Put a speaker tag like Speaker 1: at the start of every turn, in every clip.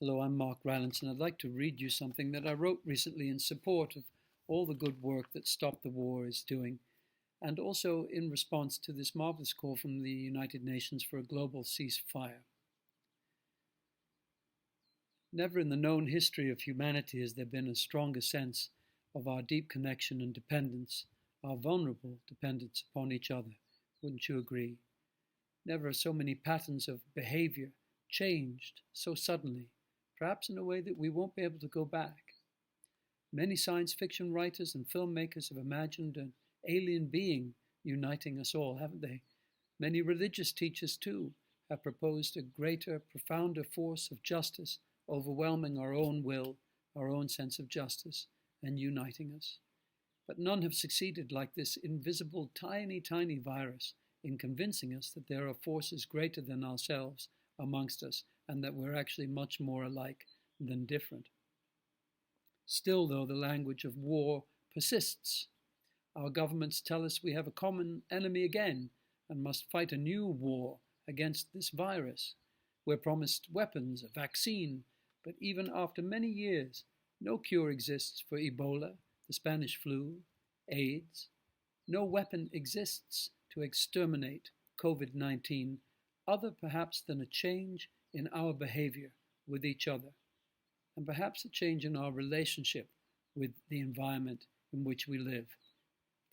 Speaker 1: Hello, I'm Mark Rylance, and I'd like to read you something that I wrote recently in support of all the good work that Stop the War is doing, and also in response to this marvelous call from the United Nations for a global ceasefire. Never in the known history of humanity has there been a stronger sense of our deep connection and dependence, our vulnerable dependence upon each other. Wouldn't you agree? Never have so many patterns of behavior changed so suddenly, perhaps in a way that we won't be able to go back. Many science fiction writers and filmmakers have imagined an alien being uniting us all, haven't they? Many religious teachers, too, have proposed a greater, profounder force of justice overwhelming our own will, our own sense of justice, and uniting us. But none have succeeded like this invisible, tiny, tiny virus in convincing us that there are forces greater than ourselves amongst us, and that we're actually much more alike than different. Still, though, the language of war persists. Our governments tell us we have a common enemy again and must fight a new war against this virus. We're promised weapons, a vaccine, but even after many years, no cure exists for Ebola, the Spanish flu, AIDS. No weapon exists to exterminate COVID-19, other perhaps than a change in our behavior with each other, and perhaps a change in our relationship with the environment in which we live,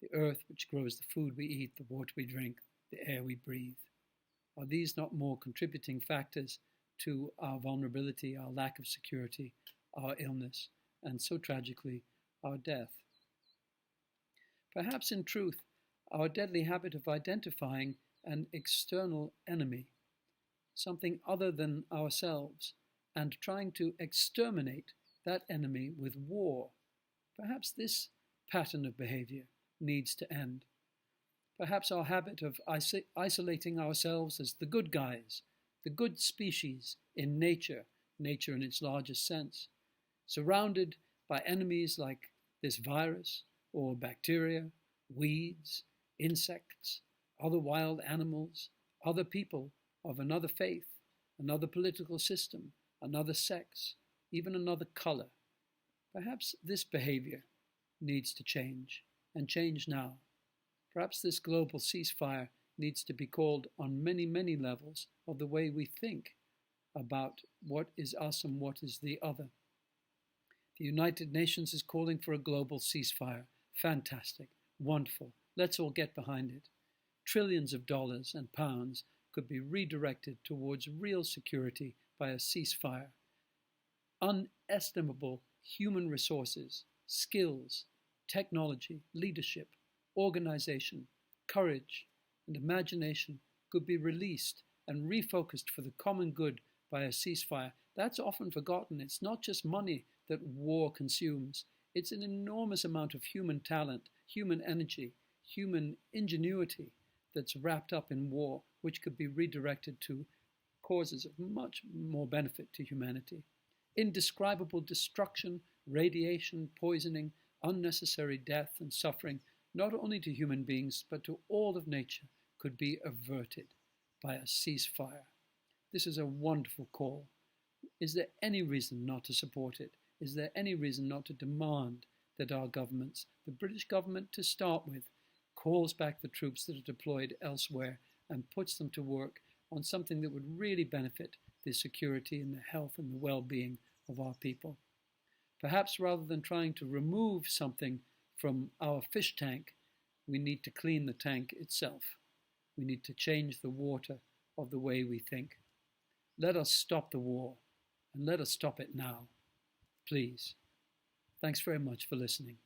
Speaker 1: the earth which grows the food we eat, the water we drink, the air we breathe. Are these not more contributing factors to our vulnerability, our lack of security, our illness, and so tragically, our death? Perhaps in truth, our deadly habit of identifying an external enemy, something other than ourselves, and trying to exterminate that enemy with war. Perhaps this pattern of behavior needs to end. Perhaps our habit of isolating ourselves as the good guys, the good species in nature in its largest sense, surrounded by enemies like this virus or bacteria, weeds, insects, other wild animals, other people of another faith, another political system, another sex, even another color. Perhaps this behavior needs to change, and change now. Perhaps this global ceasefire needs to be called on many, many levels of the way we think about what is us and what is the other. The United Nations is calling for a global ceasefire. Fantastic, wonderful. Let's all get behind it. Trillions of dollars and pounds could be redirected towards real security by a ceasefire. Unestimable human resources, skills, technology, leadership, organization, courage, and imagination could be released and refocused for the common good by a ceasefire. That's often forgotten. It's not just money that war consumes. It's an enormous amount of human talent, human energy, human ingenuity that's wrapped up in war, which could be redirected to causes of much more benefit to humanity. Indescribable destruction, radiation, poisoning, unnecessary death and suffering, not only to human beings, but to all of nature, could be averted by a ceasefire. This is a wonderful call. Is there any reason not to support it? Is there any reason not to demand that our governments, the British government to start with, calls back the troops that are deployed elsewhere and puts them to work on something that would really benefit the security and the health and the well-being of our people? Perhaps rather than trying to remove something from our fish tank, we need to clean the tank itself. We need to change the water of the way we think. Let us stop the war, and let us stop it now. Please. Thanks very much for listening.